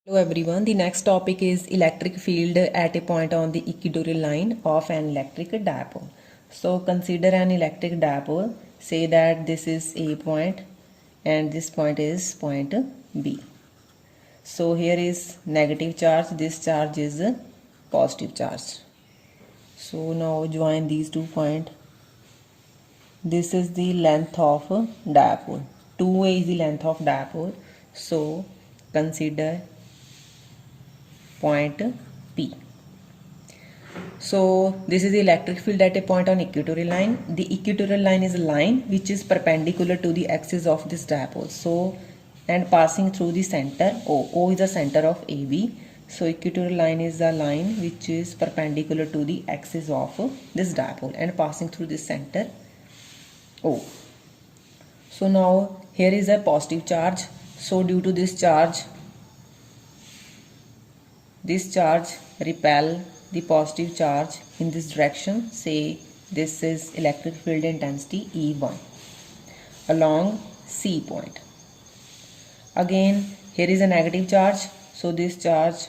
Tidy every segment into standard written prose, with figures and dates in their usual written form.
Hello everyone, the next topic is electric field at a point on the equatorial line of an electric dipole. So consider an electric dipole, say that this is A point and this point is point B. So here is negative charge, this charge is a positive charge. So now join these 2 points. This is the length of dipole. 2A is the length of dipole. So consider point P. So this is the electric field at a point on equatorial line. The equatorial line is a line which is perpendicular to the axis of this dipole. So and passing through the center O. O is the center of AB. So equatorial line is the line which is perpendicular to the axis of this dipole and passing through the center O. So now here is a positive charge. So due to this charge repel the positive charge in this direction. Say this is electric field intensity E1 along C point. Again here is a negative charge, so this charge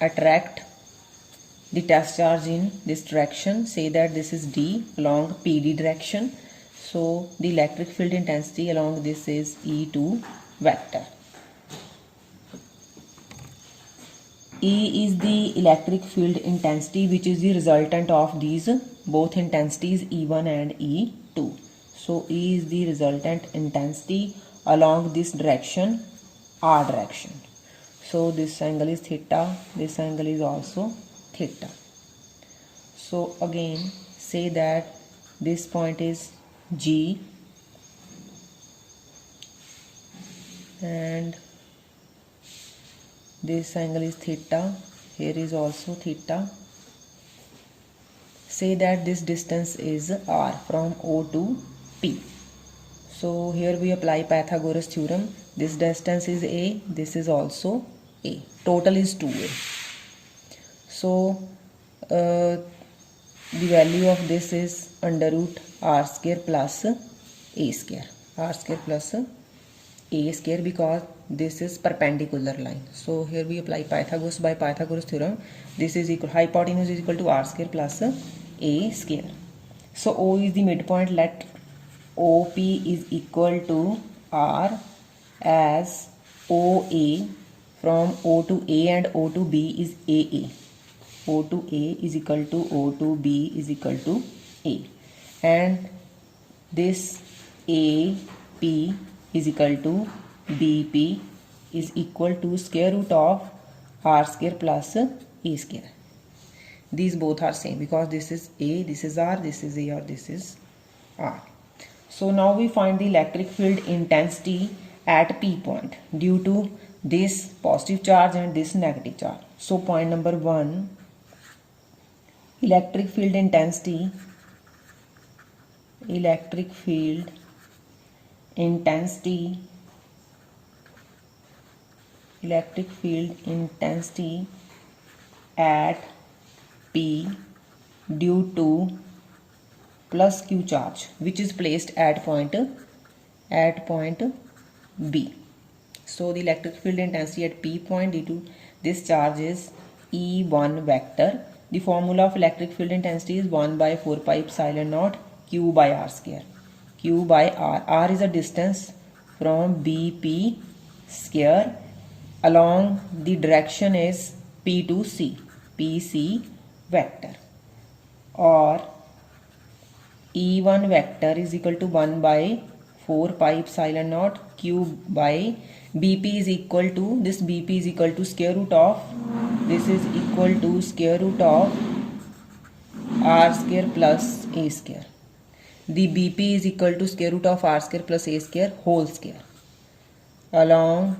attract the test charge in this direction. Say that this is D along PD direction. So the electric field intensity along this is E2 vector. E is the electric field intensity which is the resultant of these both intensities E1 and E2. So E is the resultant intensity along this direction, R direction. So this angle is theta, this angle is also theta. So again say that this point is G and this angle is theta, here is also theta. Say that this distance is R from O to P. So here we apply Pythagoras theorem. This distance is A, this is also A. Total is 2A. So the value of this is under root R square plus A square. R square plus A square because this is perpendicular line. So here we apply Pythagoras by Pythagoras theorem. This is equal, hypotenuse is equal to R square plus A square. So O is the midpoint. Let OP is equal to R as OA from O to A and O to B is AA. O to A is equal to O to B is equal to A. And this AP is equal to BP is equal to square root of R square plus A square. These both are same because this is A, this is R, this is A or this is R. So now we find the electric field intensity at P point due to this positive charge and this negative charge. So point number 1, electric field intensity at P due to plus Q charge which is placed at point B. So the electric field intensity at P point due to this charge is E1 vector. The formula of electric field intensity is 1 by 4 pi epsilon naught Q by R square. Q by R. R is a distance from BP square along the direction is P to C. PC vector, or E1 vector is equal to 1 by 4 pi epsilon naught Q by BP is equal to, this BP is equal to square root of, this is equal to square root of R square plus A square. The BP is equal to square root of R square plus A square whole square along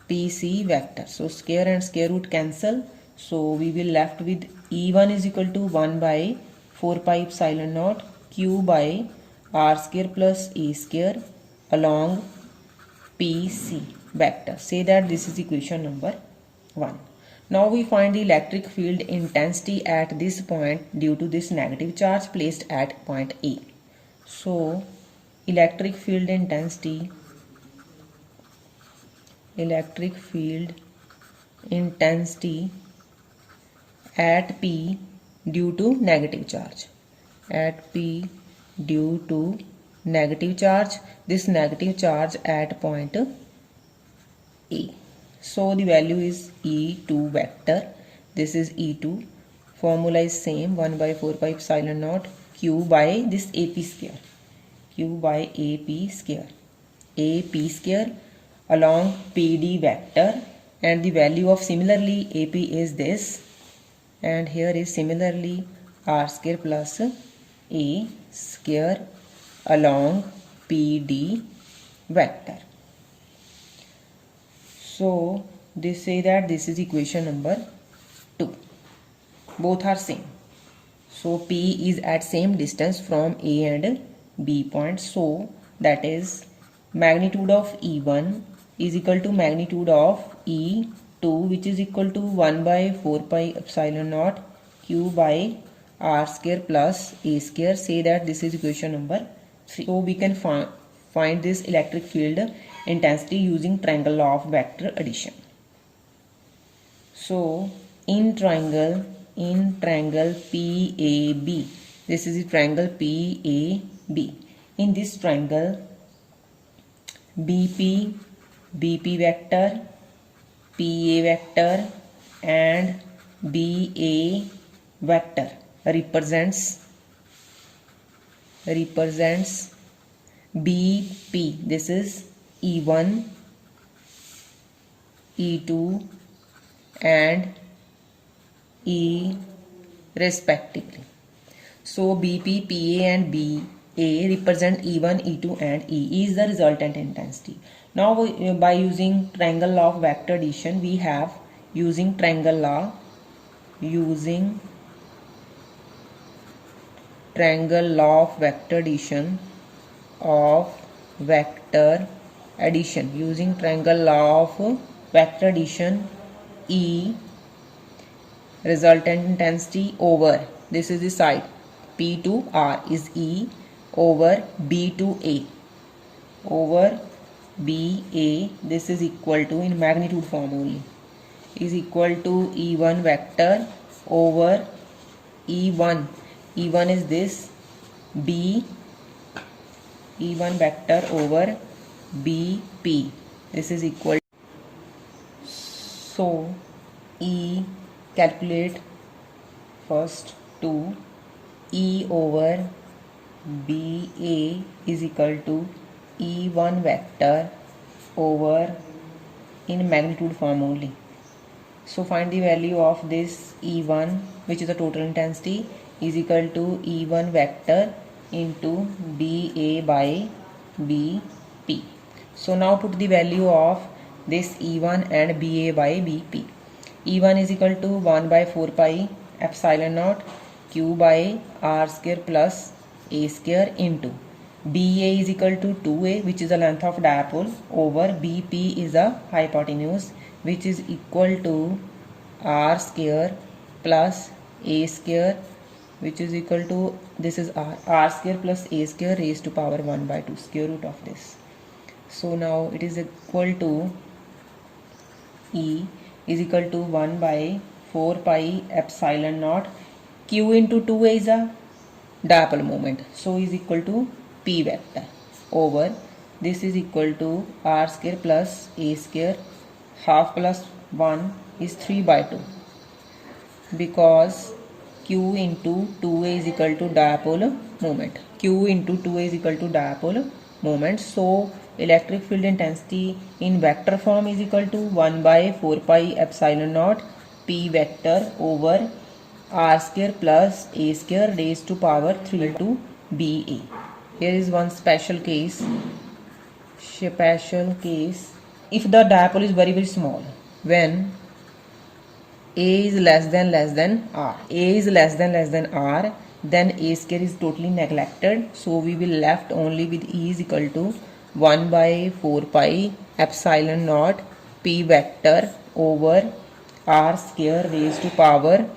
PC vector. So square and square root cancel. So we will left with E1 is equal to 1 by 4 pi epsilon naught Q by R square plus A square along PC vector. Say that this is equation number 1. Now we find the electric field intensity at this point due to this negative charge placed at point A. So electric field intensity intensity at P due to negative charge. At P due to negative charge, this negative charge at point A. So the value is E2 vector. This is E2. Formula is same, 1 by 4 pi epsilon naught Q by this AP square. Q by AP square. AP square along PD vector, and the value of similarly AP is this, and here is similarly R square plus A square along PD vector. So this say that this is equation number 2. Both are same. So P is at same distance from A and B point. So that is magnitude of E1 is equal to magnitude of E2, which is equal to 1 by 4 pi epsilon naught Q by R square plus A square. Say that this is equation number 3. So we can find this electric field intensity using triangle law of vector addition. So in triangle PAB, this is the triangle PAB. In this triangle, BP vector, PA vector and BA vector represents BP. This is E1, E2 and E respectively. So BP, PA and BA represent E1, E2 and E is the resultant intensity. Now by using triangle law of vector addition, we have using triangle law of vector addition using triangle law of vector addition, E resultant intensity over, this is the side, P to R is E over B to A over BA. This is equal to, in magnitude form only, is equal to E1 vector over E1. E1 is this, B, E1 vector over BP. This is equal. So E, calculate first to E over BA is equal to E1 vector over, in magnitude form only. So find the value of this E1, which is the total intensity, is equal to E1 vector into BA by BP. So now put the value of this E1 and BA by BP. E1 is equal to 1 by 4 pi epsilon naught Q by R square plus A square into BA is equal to 2A, which is the length of dipole, over BP is the hypotenuse, which is equal to R square plus A square, which is equal to, this is R square plus A square raised to power 1 by 2, square root of this. So now it is equal to E is equal to 1 by 4 pi epsilon naught Q into 2A is a dipole moment, so is equal to P vector over, this is equal to R square plus A square, half plus 1 is 3 by 2, because Q into 2A is equal to dipole moment. Q into 2A is equal to dipole moment. So electric field intensity in vector form is equal to 1 by 4 pi epsilon naught P vector over R square plus A square raised to power 3 to BA. Here is one special case. If the dipole is very small, when A is less than R, then A square is totally neglected. So we will left only with E is equal to 1 by 4 pi epsilon naught P vector over R square raised to power,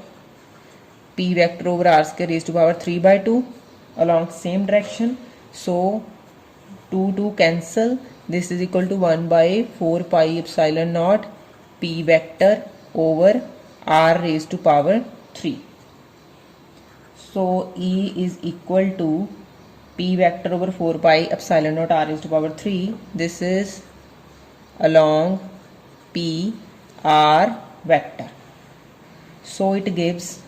P vector over R square raised to power 3 by 2 along same direction. So 2 cancel. This is equal to 1 by 4 pi epsilon naught P vector over r raised to power 3. So E is equal to P vector over 4 pi epsilon naught r raised to power 3. This is along P r vector. So it gives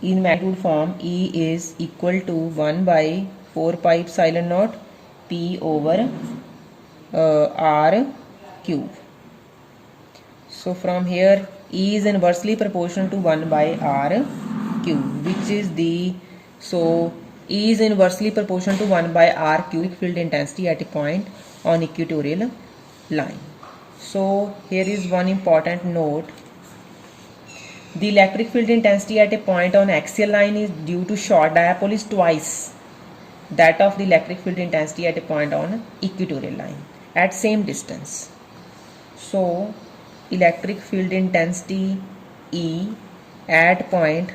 in magnitude form E is equal to 1 by 4 pi epsilon naught P over r cube. So from here E is inversely proportional to 1 by r cube, which is the, so E is inversely proportional to 1 by r cubic field intensity at a point on equatorial line. So here is one important note. The electric field intensity at a point on axial line is due to short dipole is twice that of the electric field intensity at a point on equatorial line at same distance. So electric field intensity E at point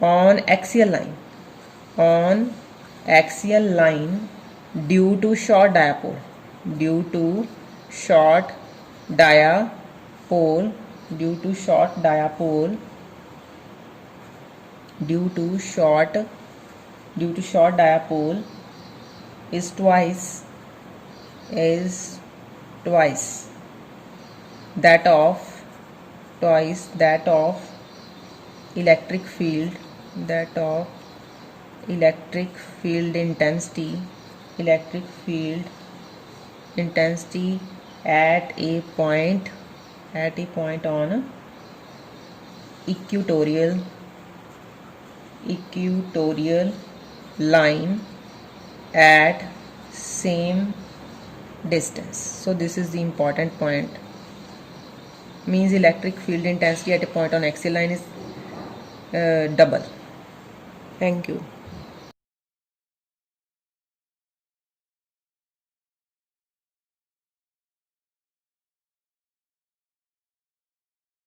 on axial line due to short dipole is twice that of electric field intensity at a point on equatorial line at same distance. So this is the important point. Means electric field intensity at a point on axial line is double. Thank you.